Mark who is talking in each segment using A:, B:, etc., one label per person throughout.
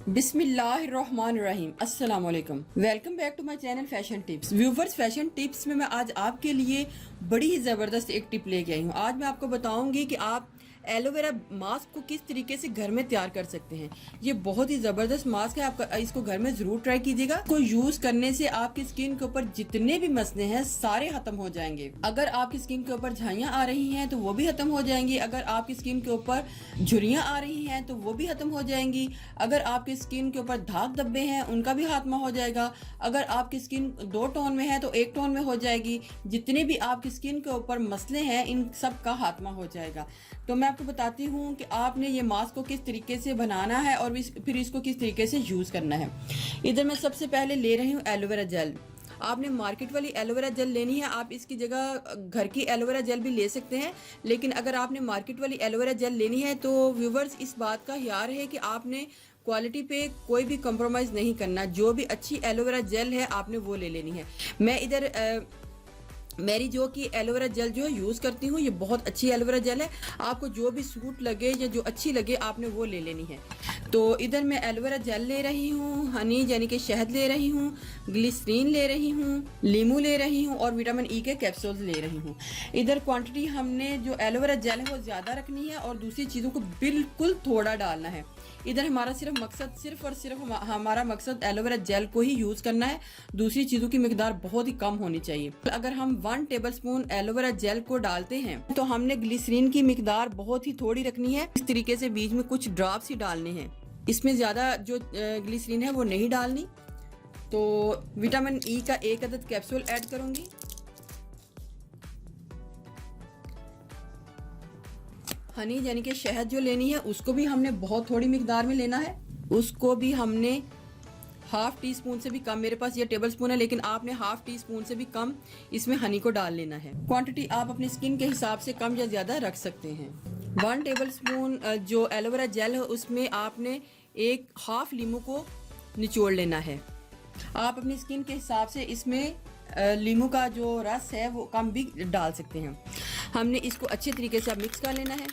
A: बिस्मिल्लाहिर्रहमानिर्रहीम अस्सलाम वालेकुम। Welcome back to my channel fashion tips. Viewers, fashion tips में मैं आज आपके लिए बड़ी ही ज़बरदस्त एक टिप लेके आई हूँ। आज मैं आपको बताऊंगी कि आप एलोवेरा मास्क को किस तरीके से घर में तैयार कर सकते हैं। ये बहुत ही ज़बरदस्त मास्क है, आप इसको घर में ज़रूर ट्राई कीजिएगा। इसको यूज़ करने से आपकी स्किन के ऊपर जितने भी मसले हैं सारे खत्म हो जाएंगे। अगर आपकी स्किन के ऊपर झाइयाँ आ रही हैं तो वो भी खत्म हो जाएंगी। अगर आपकी स्किन के ऊपर झुर्रियाँ आ रही हैं तो वो भी खत्म हो जाएंगी। अगर आपकी स्किन के ऊपर दाग धब्बे हैं उनका भी खात्मा हो जाएगा। अगर आपकी स्किन 2 टोन में है तो 1 टोन में हो जाएगी। जितने भी आपकी स्किन के ऊपर मसले हैं इन सब का खात्मा हो जाएगा। तो मैं आपको बताती हूँ कि आपने ये मास्क को किस तरीके से बनाना है और फिर इसको किस तरीके से यूज़ करना है। इधर मैं सबसे पहले ले रही हूँ एलोवेरा जेल। आपने मार्केट वाली एलोवेरा जेल लेनी है, आप इसकी जगह घर की एलोवेरा जेल भी ले सकते हैं। लेकिन अगर आपने मार्केट वाली एलोवेरा जेल लेनी है तो व्यूवर्स इस बात का ख्याल है कि आपने क्वालिटी पे कोई भी कॉम्प्रोमाइज़ नहीं करना। जो भी अच्छी एलोवेरा जेल है आपने वो ले लेनी है। मैं इधर मेरी जो कि एलोवेरा जेल जो है यूज़ करती हूँ, ये बहुत अच्छी एलोवेरा जेल है। आपको जो भी सूट लगे या जो अच्छी लगे आपने वो ले लेनी है। तो इधर मैं एलोवेरा जेल ले रही हूँ, हनी यानी कि शहद ले रही हूँ, ग्लिसरीन ले रही हूँ, लीमू ले रही हूँ और विटामिन ई के कैप्सूल्स ले रही हूँ। इधर क्वांटिटी हमने जो एलोवेरा जेल है वो ज़्यादा रखनी है और दूसरी चीज़ों को बिल्कुल थोड़ा डालना है। इधर हमारा सिर्फ और सिर्फ हमारा मकसद एलोवेरा जेल को ही यूज़ करना है। दूसरी चीज़ों की मिकदार बहुत ही कम होनी चाहिए। अगर हम 1 टेबलस्पून एलोवेरा जेल को डालते हैं तो हमने ग्लिसरीन की मिकदार बहुत ही थोड़ी रखनी है। इस तरीके से बीच में कुछ ड्रॉप्स ही डालने हैं, इसमें ज़्यादा जो ग्लिसरीन है वो नहीं डालनी। तो विटामिन ई का 1 अदद कैप्सूल ऐड करूँगी। हनी यानी कि शहद जो लेनी है उसको भी हमने बहुत थोड़ी मिकदार में लेना है। उसको भी हमने ½ टीस्पून से भी कम, मेरे पास ये टेबल स्पून है लेकिन आपने ½ टीस्पून से भी कम इसमें हनी को डाल लेना है। क्वांटिटी आप अपनी स्किन के हिसाब से कम या ज़्यादा रख सकते हैं। 1 टेबल स्पून जो एलोवेरा जेल है उसमें आपने ½ लीमू को निचोड़ लेना है। आप अपनी स्किन के हिसाब से इसमें लीमू का जो रस है वो कम भी डाल सकते हैं। हमने इसको अच्छे तरीके से अब मिक्स कर लेना है।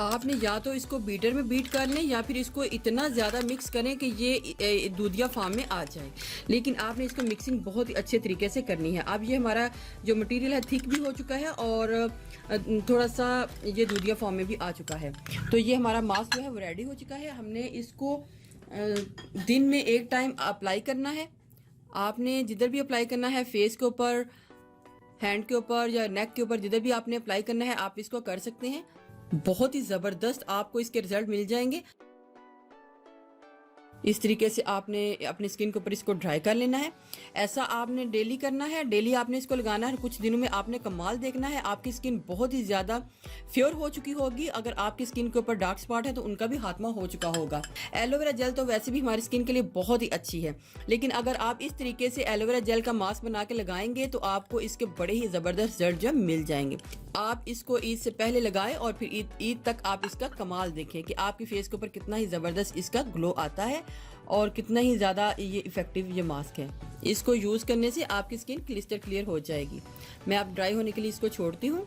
A: आपने या तो इसको बीटर में बीट कर लें या फिर इसको इतना ज़्यादा मिक्स करें कि ये दूधिया फार्म में आ जाए। लेकिन आपने इसको मिक्सिंग बहुत ही अच्छे तरीके से करनी है। अब ये हमारा जो मटेरियल है थिक भी हो चुका है और थोड़ा सा ये दूधिया फॉर्म में भी आ चुका है। तो ये हमारा मास्क जो है वो रेडी हो चुका है। हमने इसको दिन में 1 टाइम अप्लाई करना है। आपने जिधर भी अप्लाई करना है, फेस के ऊपर, हैंड के ऊपर या नेक के ऊपर, जिधर भी आपने अप्लाई करना है आप इसको कर सकते हैं। बहुत ही ज़बरदस्त आपको इसके रिजल्ट मिल जाएंगे। इस तरीके से आपने अपनी स्किन के ऊपर इसको ड्राई कर लेना है। ऐसा आपने डेली करना है, डेली आपने इसको लगाना है। कुछ दिनों में आपने कमाल देखना है, आपकी स्किन बहुत ही ज़्यादा फ्योर हो चुकी होगी। अगर आपकी स्किन के ऊपर डार्क स्पॉट है तो उनका भी खात्मा हो चुका होगा। एलोवेरा जेल तो वैसे भी हमारी स्किन के लिए बहुत ही अच्छी है, लेकिन अगर आप इस तरीके से एलोवेरा जेल का मास्क बना के लगाएंगे तो आपको इसके बड़े ही ज़बरदस्त रिजल्ट जो मिल जाएंगे। आप इसको ईद से पहले लगाएं और फिर ईद तक आप इसका कमाल देखें कि आपकी फेस के ऊपर कितना ही ज़बरदस्त इसका ग्लो आता है और कितना ही ज़्यादा ये इफ़ेक्टिव ये मास्क है। इसको यूज़ करने से आपकी स्किन क्लिस्टर क्लियर हो जाएगी। मैं अब ड्राई होने के लिए इसको छोड़ती हूँ,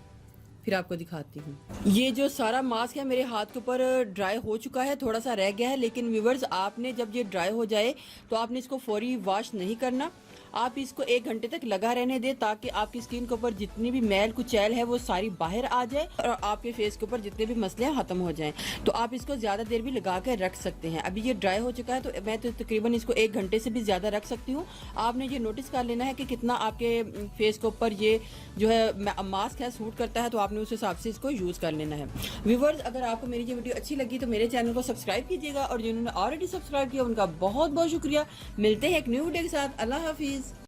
A: फिर आपको दिखाती हूँ। ये जो सारा मास्क है मेरे हाथ के ऊपर ड्राई हो चुका है, थोड़ा सा रह गया है। लेकिन व्यूअर्स, आपने जब ये ड्राई हो जाए तो आपने इसको फौरी वॉश नहीं करना। आप इसको 1 घंटे तक लगा रहने दें ताकि आपकी स्किन के ऊपर जितनी भी मैल कुचैल है वो सारी बाहर आ जाए और आपके फेस के ऊपर जितने भी मसले हैं ख़त्म हो जाएं। तो आप इसको ज़्यादा देर भी लगा कर रख सकते हैं। अभी ये ड्राई हो चुका है तो मैं तो तकरीबन इसको 1 घंटे से भी ज़्यादा रख सकती हूँ। आपने ये नोटिस कर लेना है कि कितना आपके फेस के ऊपर ये जो है मास्क है सूट करता है, तो आपने उस हिसाब से इसको यूज़ कर लेना है। व्यूअर्स, अगर आपको मेरी ये वीडियो अच्छी लगी तो मेरे चैनल को सब्सक्राइब कीजिएगा और जिन्होंने ऑलरेडी सब्सक्राइब किया उनका बहुत बहुत शुक्रिया। मिलते हैं एक न्यू वीडियो के साथ। अल्लाह हाफिज़।